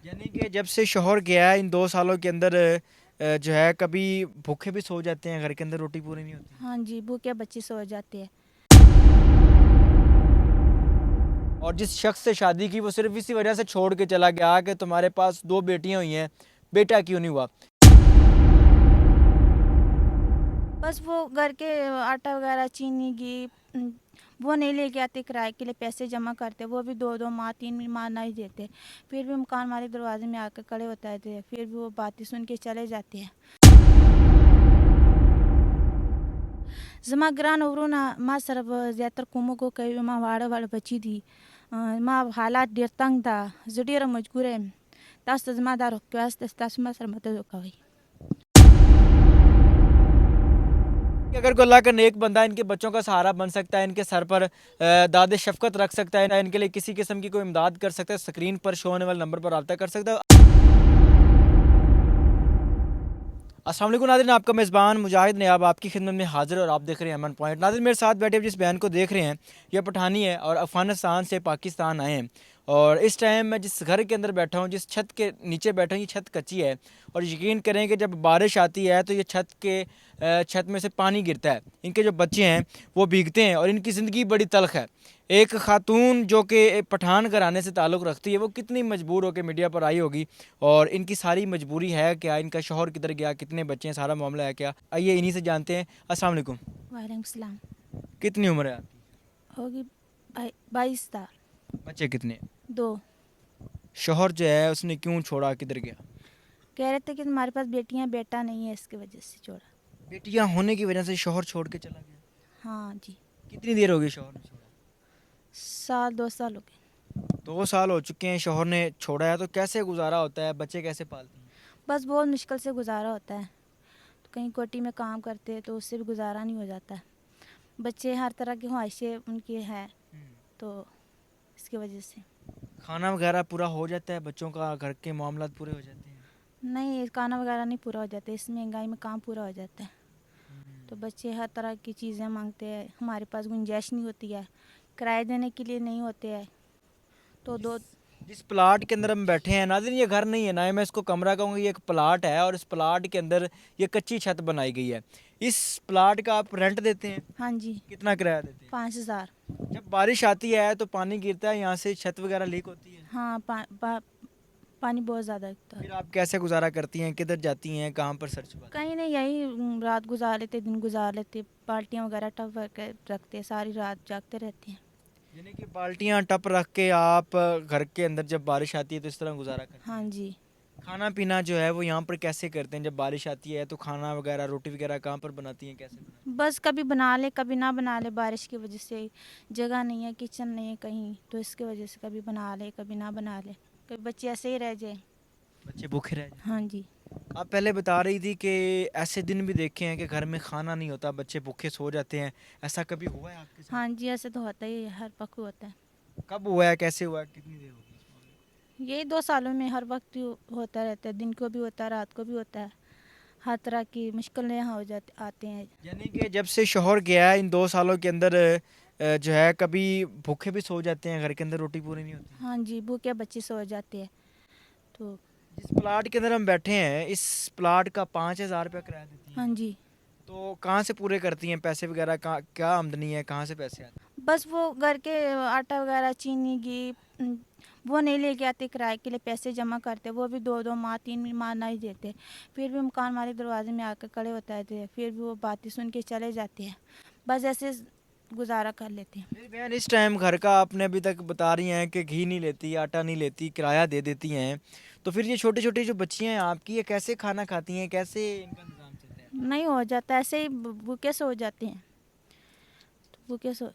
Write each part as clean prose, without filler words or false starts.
यानी कि जब से शौहर गया है इन 2 सालों के अंदर जो है कभी भूखे भी सो जाते हैं, घर के अंदर रोटी पूरी नहीं होती। हाँ जी, भूखे बच्चे सो जाते हैं। और जिस शख्स से शादी की वो सिर्फ इसी वजह से छोड़ के चला गया कि तुम्हारे पास 2 बेटियां हुई हैं, बेटा क्यों नहीं हुआ। बस वो घर के आटा वगैरह, चीनी, घी वो नहीं लेके आते, किराए के लिए पैसे जमा करते, वो भी दो दो माह 3 माह नहीं देते। फिर भी मकान मालिक दरवाजे में आकर खड़े होते थे, फिर भी वो बातें सुन के चले जाते हैं। زما ګران ورونه، ما سره به زیاتره کومک وکوي. ما واړه واړه بچي دي، ما حالات ډېر تنګ ده، زه ډېره مجبوره یم. تاسو ته زما دا ریکویسټ ده، تاسو ما سره مدد وکوئ. कि अगर कोई अल्लाह का नेक बंदा इनके बच्चों का सहारा बन सकता है, इनके सर पर दाद शफकत रख सकता है, इनके लिए किसी किस्म की कोई इमदाद कर सकता है, स्क्रीन पर शो होने वाले नंबर पर रब्ता कर सकता है। अस्सलाम वालेकुम नाज़रीन, आपका मेज़बान मुजाहिद नयाब आपकी खिदमत में हाजिर और आप देख रहे हैं अमन पॉइंट। नाज़रीन, मेरे साथ बैठे जिस बयान को देख रहे हैं यह पठानी है और अफ़गानिस्तान से पाकिस्तान आए हैं। और इस टाइम मैं जिस घर के अंदर बैठा हूँ, जिस छत के नीचे बैठा हूँ, ये छत कच्ची है और यकीन करें कि जब बारिश आती है तो ये छत में से पानी गिरता है, इनके जो बच्चे हैं वो भीगते हैं और इनकी ज़िंदगी बड़ी तल्ख है। एक खातून जो कि पठान घराने से ताल्लुक़ रखती है वो कितनी मजबूर होकर मीडिया पर आई होगी और इनकी सारी मजबूरी है क्या, इनका शौहर किधर गया, कितने बच्चे हैं, सारा मामला है क्या, आइए इन्हीं से जानते हैं। अस्सलाम वालेकुम। वालेकुम सलाम। कितनी उम्र है आपकी? होगी 22 साल। बच्चे कितने हैं? 2। शौहर जो है उसने क्यों छोड़ा, किधर गया? कह रहे थे कि तुम्हारे पास बेटियां बेटा नहीं है, इसकी वजह से छोड़ा। बेटियां होने की वजह से शौहर छोड़ के चला गया। हाँ जी, कितनी देर हो गई शौहर ने छोड़ा? साल 2 साल हो गए। 2 साल हो चुके हैं शौहर ने छोड़ा है, तो कैसे गुजारा होता है, बच्चे कैसे पालती हैं? बस बहुत मुश्किल से गुजारा होता है। तो कहीं कोठी में काम करते हैं तो उससे भी गुजारा नहीं हो जाता है। बच्चे हर तरह की ख्वाहिशें उनकी हैं, तो इसकी वजह से। खाना वगैरह पूरा हो जाता है बच्चों का, घर के मामलात पूरे हो जाते हैं? नहीं, खाना वगैरह नहीं पूरा हो जाता, इस महंगाई में काम पूरा हो जाता है। तो बच्चे हर तरह की चीज़ें मांगते हैं, हमारे पास गुंजाइश नहीं होती है, किराए देने के लिए नहीं होते हैं। तो दो जिस प्लाट के अंदर हम बैठे हैं नाज़रीन, ये घर नहीं है ना, मैं इसको कमरा कहूँगा, ये एक प्लाट है और इस प्लाट के अंदर ये कच्ची छत बनाई गई है। इस प्लाट का आप रेंट देते हैं? हाँ जी, कितना किराया देते हैं? 5000। जब बारिश आती है तो पानी गिरता है, यहाँ से छत वगैरह लीक होती है, हाँ, पानी बहुत ज़्यादा लगता फिर है। आप कैसे गुजारा करती हैं, किधर जाती हैं, कहाँ पर सर्च पाती कहीं नहीं, यही रात गुजार लेते, दिन गुजार लेते, बाल्टियाँ वगैरह टप भर के रखते, सारी रात जागते रहते हैं। हैं? यानी कि बाल्टियाँ टप रख के आप घर के अंदर जब बारिश आती है तो इस तरह गुजारा करते हाँ हैं। जी, खाना पीना जो है वो यहाँ पर कैसे करते हैं, जब बारिश आती है तो खाना वगैरह रोटी वगैरह कहाँ पर बनाती हैं, कैसे बनाती बस कभी बना ले कभी ना बना ले, बारिश की वजह से जगह नहीं है, किचन नहीं है कहीं, तो इसकी वजह से कभी बना ले कभी ना बना ले, कभी बच्चे ऐसे ही रह जाए। हैं? बच्चे भूखे रह जाते हाँ जी, हैं। आप पहले बता रही थी कि ऐसे दिन भी देखे हैं कि घर में खाना नहीं होता, बच्चे भूखे सो जाते हैं, ऐसा कभी हुआ है आपके साथ? हाँ जी, ऐसे तो होता ही है, हर वक्त होता है। कब हुआ है, कैसे हुआ है, कितनी देर हो गई इस मामले यही 2 सालों में हर वक्त ही होता रहता है, दिन को भी होता है, रात को भी होता है, हर तरह की मुश्किलें यहाँ हो जाते आते हैं। में? यानी कि जब से शौहर गया है इन 2 सालों के अंदर जो है कभी भूखे भी सो जाते हैं, घर के अंदर रोटी पूरी नहीं होती। हाँ जी, भूखे बच्चे सो जाते हैं। तो जिस प्लाट के अंदर हम बैठे हैं इस प्लाट का 5000 रुपया किराया देती हाँ हैं, जी, तो कहाँ से पूरे करती हैं पैसे वगैरह, कहाँ क्या आमदनी है, कहाँ से पैसे आते हैं? बस वो घर के आटा वगैरह, चीनी, घी वो नहीं लेके आते, किराए के लिए पैसे जमा करते, वो भी दो दो माह 3 माह नहीं देते। फिर भी मकान मालिक दरवाजे में आकर खड़े होते थे, फिर भी वो बातें सुन के चले जाते हैं। बस ऐसे गुजारा कर लेते हैं। मेरी बहन इस टाइम घर का आपने अभी तक बता रही हैं कि घी नहीं लेती, आटा नहीं लेती, किराया दे देती हैं, तो फिर ये छोटी छोटी जो बच्चियाँ हैं आपकी, ये कैसे खाना खाती हैं, कैसे इनका इंतजाम चलता है? नहीं हो जाता, ऐसे ही भूखे सो जाते हैं, तो भूखे सो।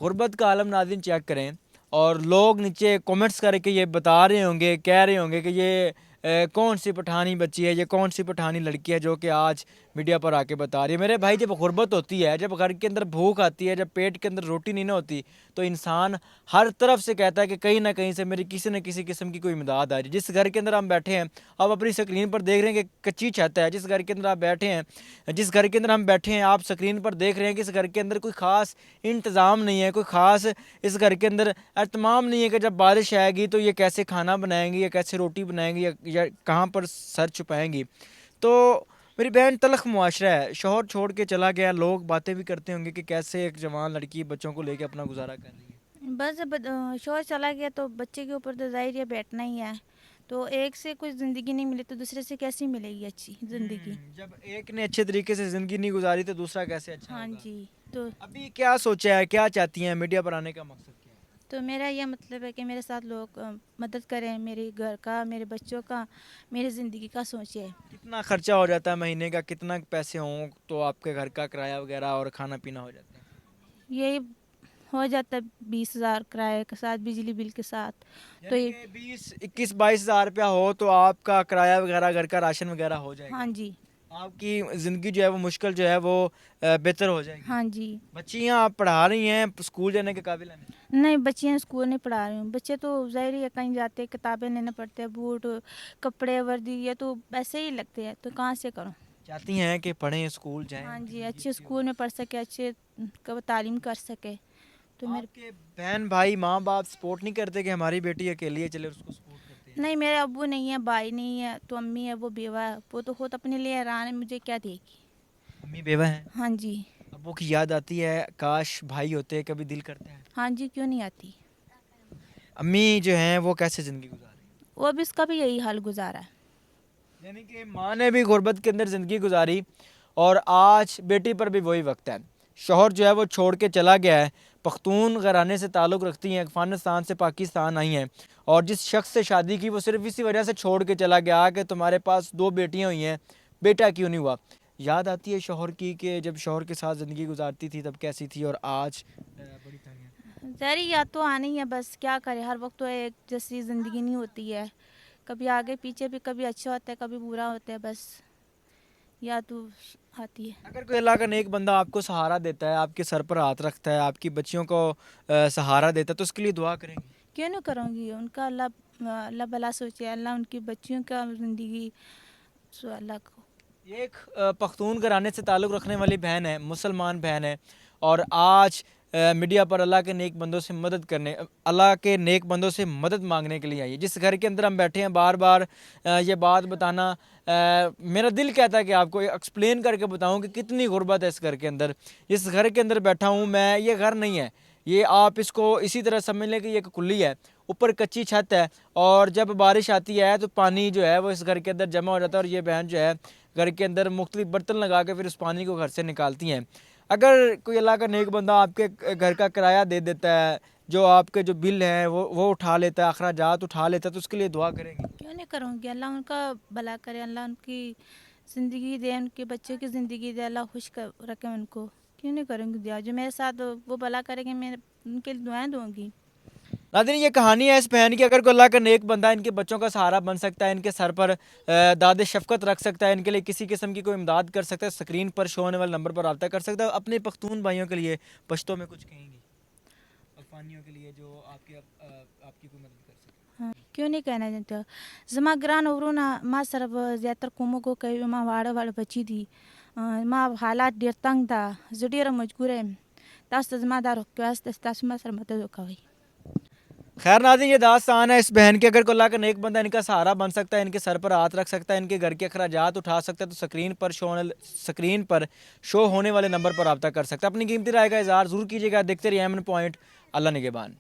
गुर्बत का आलम नाज़रीन चेक करें और लोग नीचे कमेंट्स करके ये बता रहे होंगे, कह रहे होंगे कि ये कौन सी पठानी बच्ची है, ये कौन सी पठानी लड़की है जो कि आज मीडिया पर आके बता रही है। मेरे भाई, जब गुर्बत होती है, जब घर के अंदर भूख आती है, जब पेट के अंदर रोटी नहीं ना होती, तो इंसान हर तरफ से कहता है कि कहीं ना कहीं से मेरी किसी न किसी किस्म की कोई इमदाद आ रही है। जिस घर के अंदर हम बैठे हैं, आप अपनी स्क्रीन पर देख रहे हैं कि कच्ची छत है। जिस घर के अंदर आप बैठे हैं, जिस घर के अंदर हम बैठे हैं, आप स्क्रीन पर देख रहे हैं कि इस घर के अंदर कोई ख़ास इंतज़ाम नहीं है, कोई ख़ास इस घर के अंदर एहतमाम नहीं है कि जब बारिश आएगी तो ये कैसे खाना बनाएंगी या कैसे रोटी बनाएंगी या कहाँ पर सर छुपाएंगी। तो मेरी बहन, तलख मुआशरा है, शौहर छोड़ के चला गया, लोग बातें भी करते होंगे कि कैसे एक जवान लड़की बच्चों को लेके अपना गुजारा कर रही है। बस जब शोर चला गया तो बच्चे के ऊपर तो जाहिर है बैठना ही है। तो एक से कुछ ज़िंदगी नहीं मिली तो दूसरे से कैसी मिलेगी अच्छी ज़िंदगी। जब एक ने अच्छे तरीके से ज़िंदगी नहीं गुजारी तो दूसरा कैसे अच्छा हाँ होगा। जी। तो अभी क्या सोचा है, क्या चाहती हैं, मीडिया पर आने का मकसद क्या है? तो मेरा यह मतलब है कि मेरे साथ लोग मदद करें, मेरे घर का, मेरे बच्चों का, मेरी ज़िंदगी का सोचें। कितना खर्चा हो जाता है महीने का, कितना पैसे हों तो आपके घर का किराया वगैरह और खाना पीना हो जाता है? यही हो जाता है 20,000 किराए के साथ, बिजली बिल के साथ। तो यानी ये कि 20-21-22 हज़ार रुपया हो तो आपका किराया वगैरह, घर का राशन वगैरह हो जाएगा। हाँ जी। आपकी ज़िंदगी जो है वो मुश्किल जो है वो बेहतर हो जाएगी। हाँ जी। बच्चियाँ आप पढ़ा रही हैं, स्कूल जाने के काबिल हैं? नहीं, बच्चियाँ स्कूल नहीं पढ़ा रही हूँ। बच्चे तो ज़ाहिर ही है कहीं जाते, किताबें लेने पड़ते हैं, बूट, कपड़े, वर्दी, ये तो ऐसे ही लगते हैं, तो कहाँ से करूँ। चाहती हैं कि पढ़ें, स्कूल जाएं, हाँ उनकी जी, ज़िंदगी अच्छे अच्छी हो। स्कूल में पढ़ सके, अच्छे तालीम कर सके। तो मेरे आपके बहन भाई माँ बाप सपोर्ट नहीं करते कि हमारी बेटी अकेली है, चले उसको सपोर्ट करते हैं? नहीं, मेरे अब्बू नहीं है, भाई नहीं है, तो अम्मी है, वो बेवा है, वो तो खुद अपने लिए हैरान है, मुझे क्या देगी। अम्मी बेवा हैं? हाँ जी। अब्बू की याद आती है, काश भाई होते, कभी दिल करता है? हाँ जी, क्यों नहीं आती। अम्मी जो हैं वो कैसे ज़िंदगी गुजार रही हैं? वो भी उसका भी यही हाल गुजारा है। यानी कि माँ ने भी गुर्बत के अंदर ज़िंदगी गुजारी और आज बेटी पर भी वही वक्त है। शौहर जो है वो छोड़ के चला गया है। पख्तून घराने से ताल्लुक़ रखती हैं, अफ़गानिस्तान से पाकिस्तान आई हैं और जिस शख्स से शादी की वो सिर्फ इसी वजह से छोड़ के चला गया कि तुम्हारे पास 2 बेटियां हुई हैं, बेटा क्यों नहीं हुआ। याद आती है शौहर की कि जब शौहर के साथ ज़िंदगी गुजारती थी तब कैसी थी और आज बड़ी तंग है। ज़ाहिर याद तो आनी है, बस क्या करे, हर वक्त तो एक जैसी ज़िंदगी नहीं होती है। कभी आगे पीछे भी, कभी अच्छा होता है, कभी बुरा होता है, बस याद तो आती है। अगर कोई अल्लाह का नेक बंदा आपको सहारा देता है, आपके सर पर हाथ रखता है, आपकी बच्चियों को सहारा देता है तो उसके लिए दुआ करेंगे? क्यों नहीं करूँगी। उनका अल्लाह अल्लाह भला सोचे, अल्लाह उनकी बच्चियों का ज़िंदगी सो अल्लाह को। ये एक पख्तून घराने से ताल्लुक़ रखने वाली बहन है, मुसलमान बहन है और आज मीडिया पर अल्लाह के नेक बंदों से मदद करने, अल्लाह के नेक बंदों से मदद मांगने के लिए आई है। जिस घर के अंदर हम बैठे हैं, बार बार ये बात बताना मेरा दिल कहता है कि आपको एक्सप्लेन करके बताऊं कि कितनी गुर्बत है इस घर के अंदर। इस घर के अंदर बैठा हूं मैं, ये घर नहीं है, ये आप इसको इसी तरह समझ लें कि ये एक कुल्ली है, ऊपर कच्ची छत है और जब बारिश आती है तो पानी जो है वो इस घर के अंदर जमा हो जाता है और ये बहन जो है घर के अंदर मुख्तलिफ बर्तन लगा के फिर उस पानी को घर से निकालती हैं। अगर कोई अल्लाह का नेक बंदा आपके घर का किराया दे देता है, जो आपके जो बिल हैं वो उठा लेता है, अखराजात उठा लेता है, तो उसके लिए दुआ करेंगे? क्यों नहीं करूँगी। अल्लाह उनका भला करे, अल्लाह उनकी ज़िंदगी दे, उनके बच्चों की ज़िंदगी दे, अल्लाह खुश कर रखे उनको। क्यों नहीं करूँगी दुआ, जो मेरे साथ वो भला करेंगे, मैं उनके लिए दुआएं दूँगी। नाज़रीन, ये कहानी है इस बहन की। अगर कोई अल्लाह का नेक बंदा इनके बच्चों का सहारा बन सकता है, इनके सर पर दाद शफ़क़त रख सकता है, इनके लिए किसी किस्म की कोई इमदाद कर सकता है, स्क्रीन पर शो होने वाले नंबर पर रब्ता कर सकता है। अपने पख्तून भाइयों के लिए पश्तो में कुछ कहेंगी, अफ़गानियों के लिए जो आपकी कोई मदद कर सके? हाँ, क्यों नहीं कहना चाहते। जमा ग्रान वरूना माँ सरब ज़्यादातर कुमो को कही माँ वाड़ बची थी, माँ हालात डेर तंग था, जडेर मजबूर है, तास जमादार हो के वास्ते तास माँ सर मदद होका हुई। खैर नाज़रीन, ये दास्तान है इस बहन की। अगर कोई अल्लाह का नेक बंदा इनका सहारा बन सकता है, इनके सर पर हाथ रख सकता है, इनके घर के अखराजात उठा सकता है, तो स्क्रीन पर शो होने वाले नंबर पर रब्ता कर सकता है। अपनी कीमती राय का इज़हार ज़रूर कीजिएगा। देखते रहिए एमएन पॉइंट। अल्लाह निगहबान।